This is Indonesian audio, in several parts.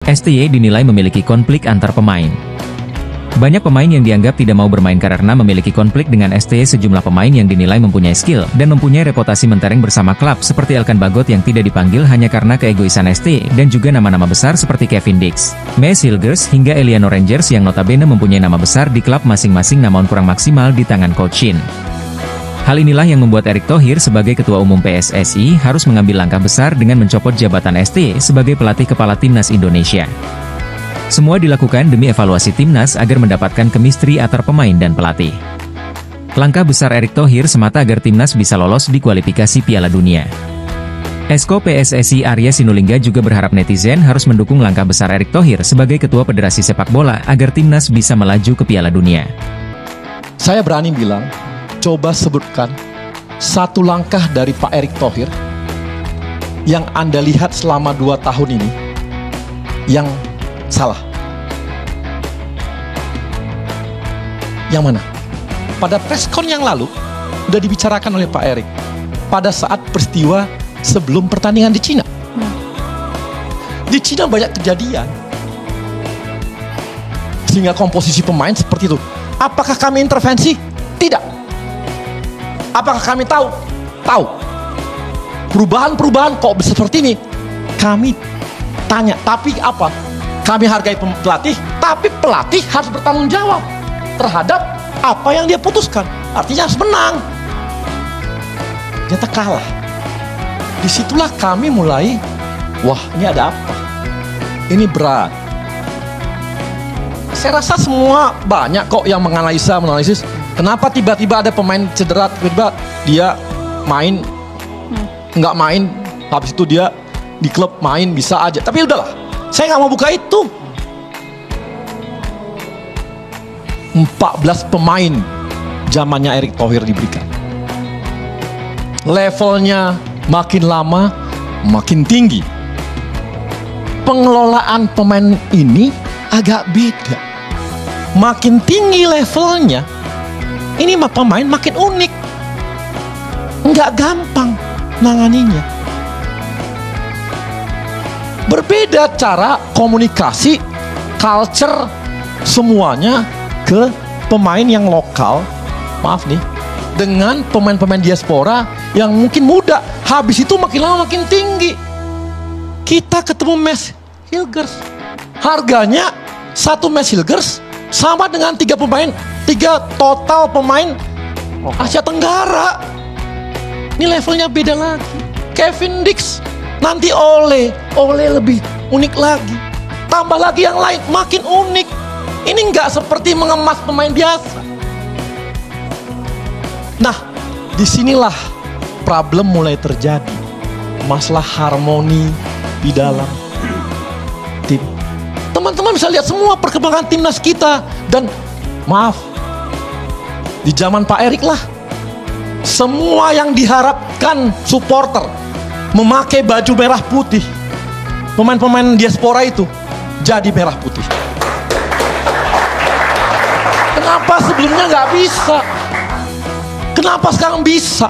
STY dinilai memiliki konflik antar pemain. Banyak pemain yang dianggap tidak mau bermain karena memiliki konflik dengan STY. Sejumlah pemain yang dinilai mempunyai skill dan mempunyai reputasi mentereng bersama klub seperti Elkan Bagot yang tidak dipanggil hanya karena keegoisan STY, dan juga nama-nama besar seperti Kevin Dix, Mace Hilgers hingga Eleanor Rangers yang notabene mempunyai nama besar di klub masing-masing namun kurang maksimal di tangan Coach Shin. Hal inilah yang membuat Erick Thohir sebagai Ketua Umum PSSI harus mengambil langkah besar dengan mencopot jabatan STY sebagai pelatih kepala Timnas Indonesia. Semua dilakukan demi evaluasi Timnas agar mendapatkan chemistry antar pemain dan pelatih. Langkah besar Erick Thohir semata agar Timnas bisa lolos di kualifikasi Piala Dunia. Esko PSSI Arya Sinulinga juga berharap netizen harus mendukung langkah besar Erick Thohir sebagai Ketua Federasi Sepak Bola agar Timnas bisa melaju ke Piala Dunia. Saya berani bilang, coba sebutkan satu langkah dari Pak Erick Thohir yang Anda lihat selama 2 tahun ini yang salah. Yang mana? Pada preskon yang lalu sudah dibicarakan oleh Pak Erick pada saat peristiwa sebelum pertandingan di Cina. Di Cina banyak kejadian sehingga komposisi pemain seperti itu. Apakah kami intervensi? Tidak. Apakah kami tahu? Tahu. Perubahan-perubahan kok seperti ini? Kami tanya, tapi apa? Kami hargai pelatih, tapi pelatih harus bertanggung jawab terhadap apa yang dia putuskan. Artinya harus menang. Ternyata kalah. Disitulah kami mulai, wah ini ada apa? Ini berat. Saya rasa semua banyak kok yang menganalisis. Kenapa tiba-tiba ada pemain cedera, tiba-tiba dia main, nggak main, habis itu dia di klub main bisa aja. Tapi udahlah, saya nggak mau buka itu. 14 pemain zamannya Erick Thohir diberikan. Levelnya makin lama makin tinggi. Pengelolaan pemain ini agak beda. Makin tinggi levelnya, ini pemain makin unik. Nggak gampang nanganinya. Berbeda cara komunikasi, culture, semuanya ke pemain yang lokal, maaf nih, dengan pemain-pemain diaspora yang mungkin muda. Habis itu makin lama makin tinggi. Kita ketemu Mace Hilgers, harganya satu Mace Hilgers sama dengan 3 total pemain Asia Tenggara. Ini levelnya beda lagi. Kevin Dix, nanti Ole lebih unik lagi. Tambah lagi yang lain, makin unik. Ini nggak seperti mengemas pemain biasa. Nah, disinilah problem mulai terjadi. Masalah harmoni di dalam tim. Teman-teman bisa lihat semua perkembangan timnas kita. Dan maaf, di zaman Pak Erick lah, semua yang diharapkan supporter memakai baju merah putih, pemain-pemain diaspora itu jadi merah putih. Kenapa sebelumnya nggak bisa? Kenapa sekarang bisa?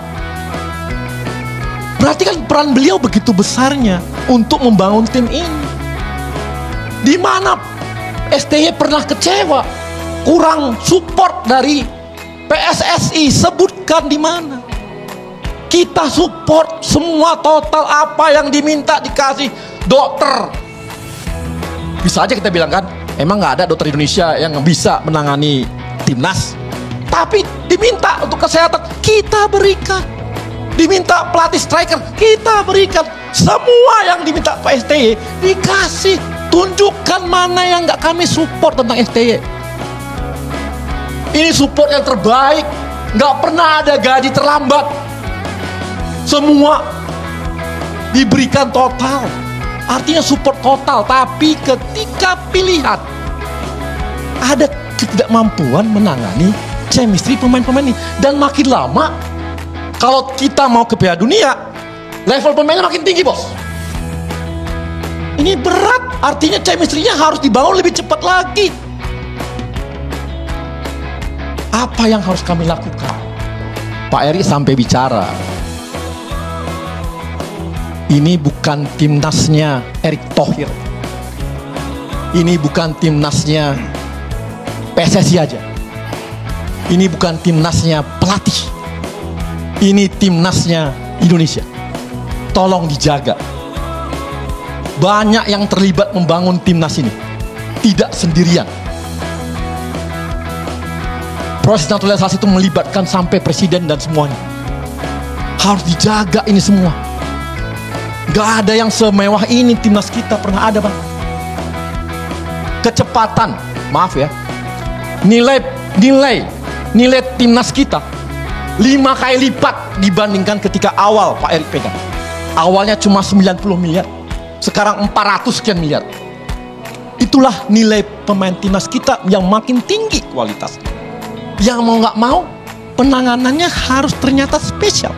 Berarti kan peran beliau begitu besarnya untuk membangun tim ini. Di mana STY pernah kecewa, kurang support dari PSSI, sebutkan di mana. Kita support semua total, apa yang diminta dikasih. Dokter, bisa aja kita bilang kan, emang nggak ada dokter Indonesia yang bisa menangani timnas, tapi diminta untuk kesehatan kita berikan, diminta pelatih striker kita berikan, semua yang diminta Pak STY dikasih. Tunjukkan mana yang nggak kami support tentang STY. Ini support yang terbaik, nggak pernah ada gaji terlambat, semua diberikan total, artinya support total. Tapi ketika pilihan ada ketidakmampuan menangani chemistry pemain-pemain ini, dan makin lama kalau kita mau ke Piala Dunia, level pemainnya makin tinggi, bos. Ini berat, artinya chemistry-nya harus dibangun lebih cepat lagi. Apa yang harus kami lakukan? Pak Erick sampai bicara, ini bukan timnasnya Erick Thohir, Ini bukan timnasnya PSSI aja. Ini bukan timnasnya pelatih. Ini timnasnya Indonesia. Tolong dijaga. Banyak yang terlibat membangun timnas ini. Tidak sendirian. Proses naturalisasi itu melibatkan sampai presiden dan semuanya. Harus dijaga ini semua. Gak ada yang semewah ini timnas kita pernah ada, Bang. Kecepatan, maaf ya, nilai timnas kita 5 kali lipat dibandingkan ketika awal Pak Erik pegang. Awalnya cuma 90 miliar, sekarang 400 sekian miliar. Itulah nilai pemain timnas kita yang makin tinggi kualitasnya. Yang mau gak mau, penanganannya harus ternyata spesial.